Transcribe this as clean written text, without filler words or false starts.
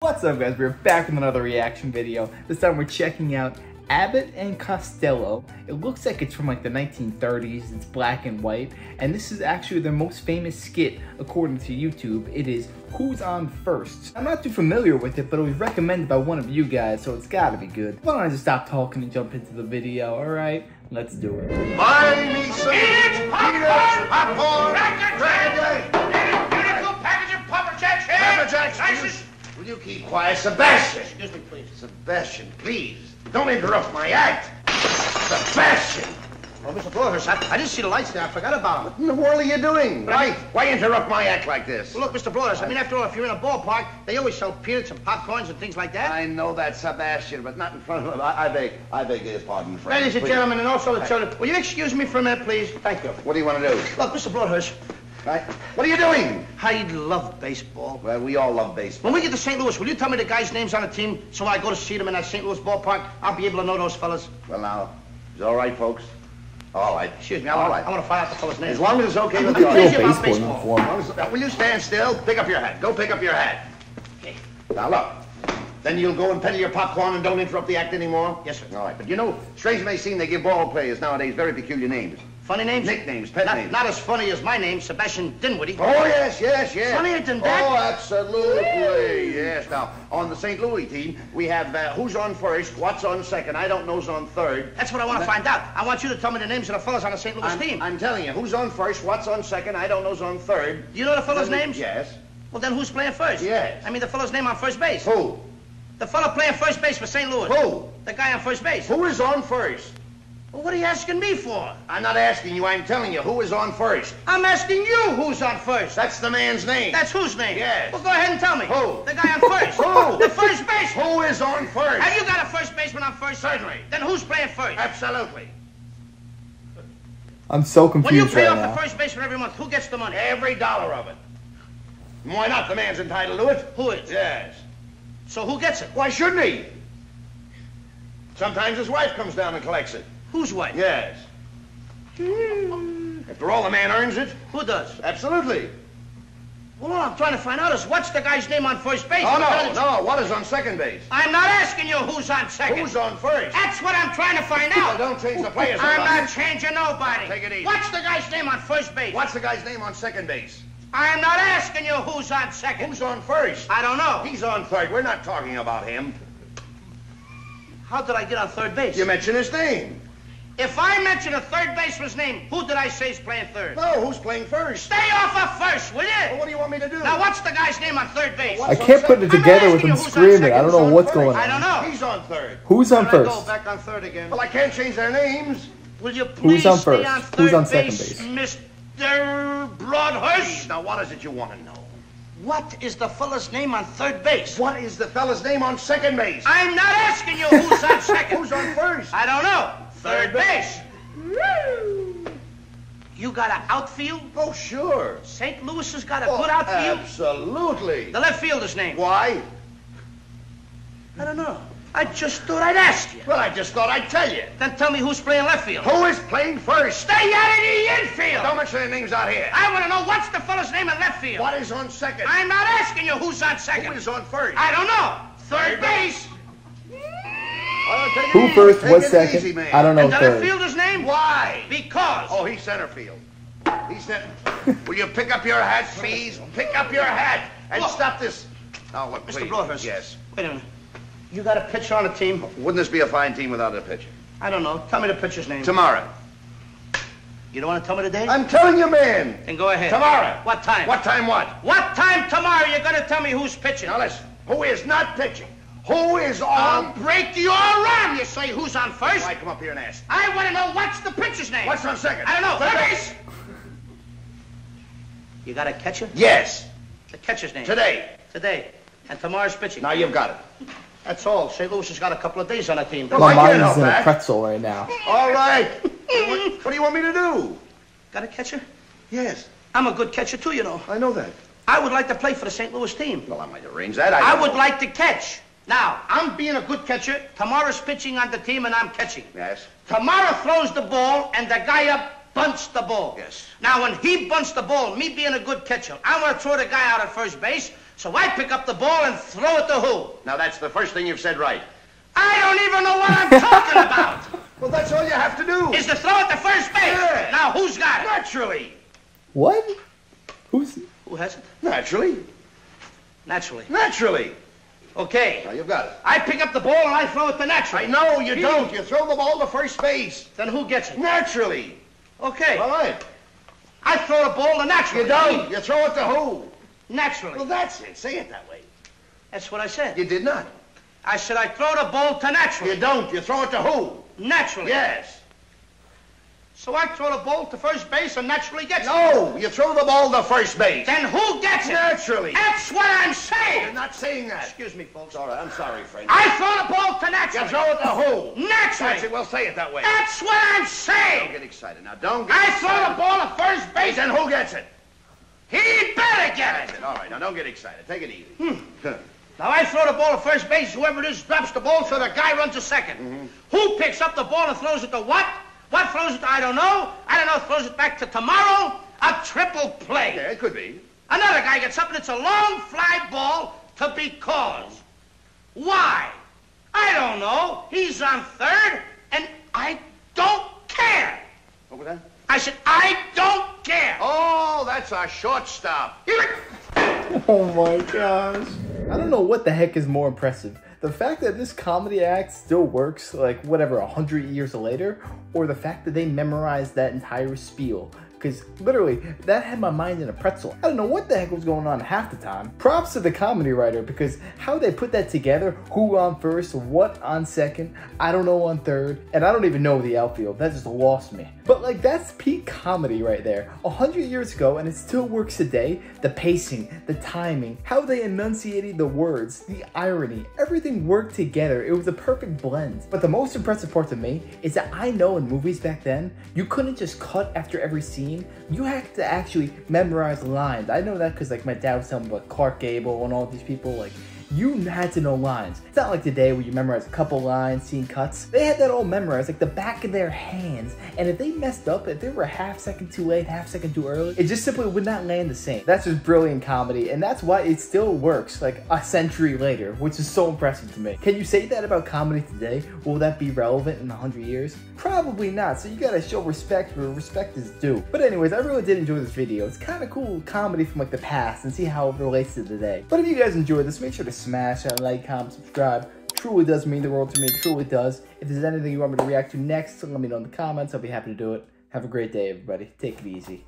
What's up, guys? We're back with another reaction video. This time we're checking out Abbott and Costello. It looks like it's from like the 1930s. It's black and white, and this is actually their most famous skit according to YouTube. It is Who's On First. I'm not too familiar with it, but it was recommended by one of you guys, so it's gotta be good. Why don't I just stop talking and jump into the video? Alright, let's do it. Buy me some peanuts, popcorn, beautiful package of Pepper Jacks here. Pepper Jacks, will you keep quiet? Sebastian! Excuse me, please. Sebastian, please. Don't interrupt my act. Sebastian! Oh, Mr. Broadhurst, I didn't see the lights there. I forgot about them. What in the world are you doing? Why interrupt my act like this? Well, look, Mr. Broadhurst, I mean, after all, if you're in a ballpark, they always sell peanuts and popcorns and things like that. I know that, Sebastian, but not in front of him. I beg his pardon, friend. Ladies and gentlemen, and also the children, will you excuse me for a minute, please? Thank you. What do you want to do? Look, Mr. Broadhurst. Right? What are you doing? I love baseball. Well, we all love baseball. When we get to St. Louis, will you tell me the guys' names on the team so when I go to see them in that St. Louis ballpark, I'll be able to know those fellas? Well, now, is it all right, folks? All right. Excuse me, I want to find out the fellas' names. As long as it's okay with I'm the crazy audience. about baseball. Will you stand still? Pick up your hat. Go pick up your hat. Okay. Now, look. Then you'll go and peddle your popcorn and don't interrupt the act anymore? Yes, sir. All right. But you know, strange it may seem, they give ball players nowadays very peculiar names. Funny names? Nicknames, pet names. Not as funny as my name, Sebastian Dinwiddie. Oh, yes. Funnier than that? Oh, absolutely. Yes. Now, on the St. Louis team, we have who's on first, what's on second, I don't know's on third. That's what I want to find out. I want you to tell me the names of the fellas on the St. Louis team. I'm telling you, who's on first, what's on second, I don't know's on third. Do you know the fellas' names? Yes. Well, then who's playing first? Yes. I mean the fellow's name on first base. Who? The fellow playing first base for St. Louis. Who? The guy on first base. Who is on first? Well, what are you asking me for? I'm not asking you, I'm telling you, who is on first? I'm asking you who's on first. That's the man's name. That's whose name? Yes. Well, go ahead and tell me. Who? The guy on first. Who? The first baseman. Who is on first? Have you got a first baseman on first? Certainly. Then who's playing first? Absolutely. I'm so When you confused pay right off now. the first baseman every month, who gets the money? Every dollar of it. Why not? The man's entitled to it. Who is? Yes. So who gets it? Why shouldn't he? Sometimes his wife comes down and collects it. Whose wife? Yes. After all, the man earns it. Who does? Absolutely. Well, all I'm trying to find out is what's the guy's name on first base? Oh, no. What is on second base? I'm not asking you who's on second. Who's on first? That's what I'm trying to find Well, out. don't change the players. I'm not changing nobody. Take it easy. What's the guy's name on first base? What's the guy's name on second base? I'm not asking you who's on second. Who's on first? I don't know. He's on third. We're not talking about him. How did I get on third base? You mentioned his name. If I mention a third baseman's name, who did I say is playing third? No, who's playing first? Stay off of first, will you? Well, what do you want me to do? Now, what's the guy's name on third base? I can't put it together with him screaming. I don't know what's going I on. don't know. He's on third. Who's on Go first? back on third again. Well, I can't change their names. Will you please Who's on stay first? on third Who's on second base, base? Mr. Broadhurst? Now, what is it you want to know? What is the fella's name on third base? What is the fella's name on second base? I'm not asking you who's on second. Who's on first? I don't know. Third Third base. You got an outfield? Oh, sure. St. Louis has got a good outfield? Absolutely. The left fielder's name? Why? I don't know. I just thought I'd ask you. Well, I just thought I'd tell you. Then tell me who's playing left field. Who is playing first? Stay out of the infield! Don't mention their names out here. I want to know what's the fella's name in left field. What is on second? I'm not asking you who's on second. Who is on first? I don't know. Third base. Who first? What second? I don't know And the left third. fielder's name? Why? Because. Oh, he's center field. He's center. Will you pick up your hat, please? Pick up your hat and Look. stop this. Now, look, Mr. please. Broadhurst. Yes. Wait a minute. You got a pitcher on the team? Wouldn't this be a fine team without a pitcher? I don't know. Tell me the pitcher's name. Tomorrow. You don't want to tell me the date? I'm telling you, man. Then go ahead. Tomorrow. What time? What time what? What time tomorrow you're going to tell me who's pitching? Now, listen. Who is not pitching? Who is I'll on... break your arm. You say who's on first? Why come up here and ask? I want to know what's the pitcher's name. What's on second? I don't know. Third Third base. base. You got a catcher? Yes. The catcher's name. Today. Today. And tomorrow's pitching. Now you've got it. That's all. St. Louis has got a couple of days on the team. Well, My I can't mind's help in a that. pretzel right now. All right. What do you want me to do? Got a catcher? Yes, I'm a good catcher, too, you know. I know that. I would like to play for the St. Louis team. Well, I might arrange that. I would like to catch. Now, I'm being a good catcher. Tomorrow's pitching on the team, and I'm catching. Yes. Tomorrow throws the ball, and the guy up bunts the ball. Yes. Now, when he bunts the ball, me being a good catcher, I'm going to throw the guy out at first base. So I pick up the ball and throw it to who? Now, that's the first thing you've said right. I don't even know what I'm talking about. Well, that's all you have to do. Is to throw it to first base. Yeah. Now, who's got it? Naturally. What? Who has it? Naturally. Naturally. Naturally. Okay. Now, you've got it. I pick up the ball and I throw it to naturally. I know you don't. You throw the ball to first base. Then who gets it? Naturally. Okay. All right. I throw the ball to naturally. You don't. You throw it to who? Naturally. Well, that's it. Say it that way. That's what I said. You did not. I said I throw the ball to naturally. You don't. You throw it to who? Naturally. Yes. So I throw the ball to first base and naturally gets it. No, you throw the ball to first base. Then who gets it? Naturally. That's what I'm saying. You're not saying that. Excuse me, folks. All right, I'm sorry, friend. I throw the ball to naturally. You throw it to who? Naturally. That's it. Well, say it that way. That's what I'm Don't saying. get excited. Now, don't get I excited. throw the ball to first base. Then who gets it? He better get That's it. it. All right, now don't get excited. Take it easy. Now I throw the ball to first base. Whoever it is drops the ball, so the guy runs to second. Who picks up the ball and throws it to what? What throws it to I don't know. I don't know. Throws it back to tomorrow. A triple play. Yeah, it could be. Another guy gets up and it's a long fly ball to because. Why? I don't know. He's on third, and I don't care. What was that? I said, I don't care. Oh, that's a shortstop. Oh my gosh. I don't know what the heck is more impressive. The fact that this comedy act still works, like, whatever, 100 years later, or the fact that they memorized that entire spiel. Because literally, that had my mind in a pretzel. I don't know what the heck was going on half the time. Props to the comedy writer, because how they put that together, who on first, what on second, I don't know on third, and I don't even know the outfield. That just lost me. But like, that's peak comedy right there. 100 years ago, and it still works today. The pacing, the timing, how they enunciated the words, the irony, everything worked together. It was a perfect blend. But the most impressive part to me is that I know in movies back then, you couldn't just cut after every scene. You had to actually memorize lines. I know that because like my dad was telling me about Clark Gable and all these people. Like, you had to know lines. It's not like today where you memorize a couple lines, scene cuts. They had that all memorized, like the back of their hands. And if they messed up, if they were a half second too late, half second too early, it just simply would not land the same. That's just brilliant comedy, and that's why it still works like a century later, which is so impressive to me. Can you say that about comedy today? Will that be relevant in 100 years? Probably not, so you gotta show respect where respect is due. But anyways, I really did enjoy this video. It's kind of cool comedy from like the past and see how it relates to today. But if you guys enjoyed this, make sure to smash that like, comment, subscribe. Truly does mean the world to me. It truly does. If there's anything you want me to react to next, let me know in the comments. I'll be happy to do it. Have a great day, everybody. Take it easy.